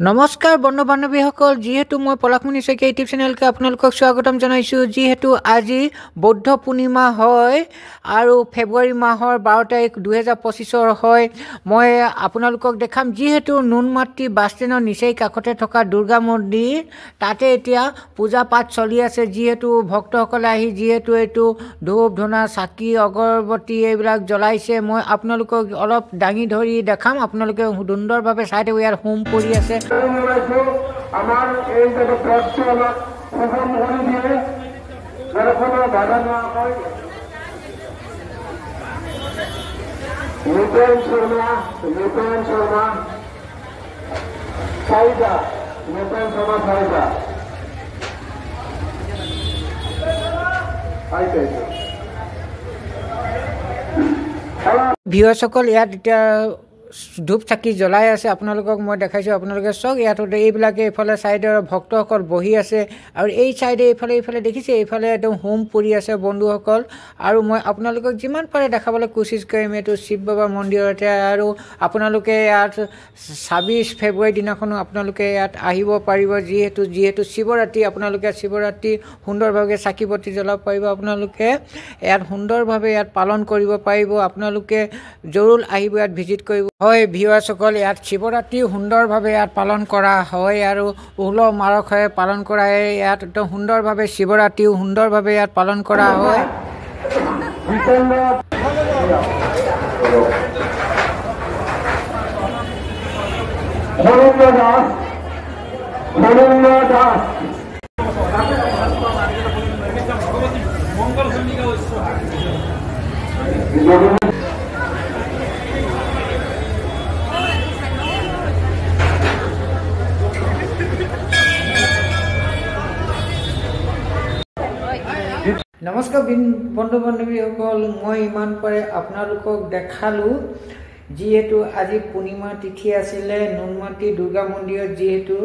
নমস্কাৰ বন্ধু বান্ধৱীসকল, যিহেতু মই পলাশমণি শইকীয়া ইউটিউব চেনেলকে আপোনালোকক স্বাগতম জনাইছোঁ। যিহেতু আজি বৌদ্ধ পূৰ্ণিমা হয় আৰু ফেব্ৰুৱাৰী মাহৰ 12 তাৰিখ 2025 হয়, মই আপোনালোকক দেখাম যিহেতু নুনমাটি বাছ ষ্টেণ্ডৰ নিচেই কাষতে থকা দুৰ্গা মন্দিৰ, তাতে এতিয়া পূজা পাঠ চলি আছে। যিহেতু ভক্তসকলে আহি যিহেতু এইটো ধূপ ধূনা চাকি অগৰবতী এইবিলাক জ্বলাইছে, মই আপোনালোকক অলপ দাঙি ধৰি দেখাম। আপোনালোকে সুন্দৰভাৱে চাই থাকক, ইয়াত হোম পৰি আছে। আমার এই প্রশ্ন আমার সুগম দিয়ে যেন কোনো বাধা না হয়। নিপেন শর্মা সাইদা, নিপেন শর্মা সাইদা ভিউৱাৰ্ছসকল, ইয়াত এতিয়া ধূপ চাকি জ্বলাই আছে। আপোনালোকক মই দেখাইছোঁ, আপোনালোকে চাওক। ইয়াত এইবিলাকে এইফালে ছাইডৰ ভক্তসকল বহি আছে আৰু এই ছাইডে এইফালে দেখিছে, এইফালে একদম হোম পৰি আছে বন্ধুসকল। আৰু মই আপোনালোকক যিমান পাৰে দেখাবলৈ কোচিছ কৰিম। এইটো শিৱ বাবাৰ মন্দিৰতে আৰু আপোনালোকে ইয়াত 26 ফেব্ৰুৱাৰী দিনাখনো আপোনালোকে ইয়াত আহিব পাৰিব। যিহেতু শিৱৰাত্ৰি, আপোনালোকে শিৱৰাত্ৰি সুন্দৰভাৱে চাকি বতি জ্বলাব পাৰিব। আপোনালোকে ইয়াত সুন্দৰভাৱে ইয়াত পালন কৰিব পাৰিব। আপোনালোকে জৰুৰ আহিব, ইয়াত ভিজিট কৰিব। হয় ভিউৱাৰ্ছসকল, ইয়াত শিৱৰাত্ৰি সুন্দৰভাৱে ইয়াত পালন কৰা হয় আৰু উলহ মালহেৰে পালন কৰা হয়। ইয়াত একদম সুন্দৰভাৱে শিৱৰাত্ৰিও সুন্দৰভাৱে ইয়াত পালন কৰা হয়। নমস্কাৰ বন্ধু বান্ধৱীসকল, মই ইমান পাৰে আপোনালোকক দেখালোঁ। যিহেতু আজি পূৰ্ণিমা তিথি আছিলে নুনমাটি দুৰ্গা মন্দিৰত, যিহেতু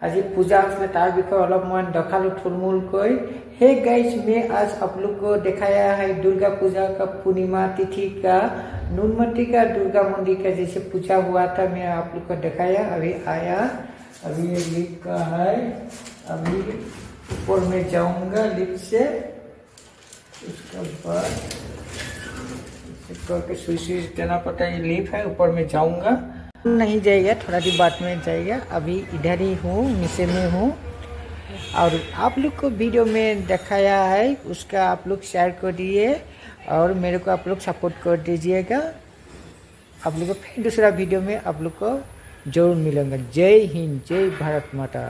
আজি পূজা আছিলে, তাৰ বিষয়ে অলপ মই দেখালোঁ থুলমূলকৈ। हे गाइस, मैं आज आप लोग को दिखाया है दुर्गा पूजा का पूर्णिमा तिथि का नुनमाटी का दुर्गा मंदिर का जैसे पूजा हुआ था, मैं आप लोग को दिखाया। अभी आया, अभी ये लिफ्ट का है, अभी ऊपर में जाऊंगा लिफ्ट से, उसके बाद करके स्विच देना पड़ता है। लिफ्ट है, ऊपर में जाऊंगा, नहीं जाएगा, थोड़ा देर बाद में जाएगा। अभी इधर ही हूँ, नीचे में हूँ और आप लोग को वीडियो में दिखाया है, उसका आप लोग शेयर कर दिए और मेरे को आप लोग सपोर्ट कर दीजिएगा। आप लोग को फिर दूसरा वीडियो में आप लोग को जरूर मिलेंगे। जय हिंद, जय भारत माता।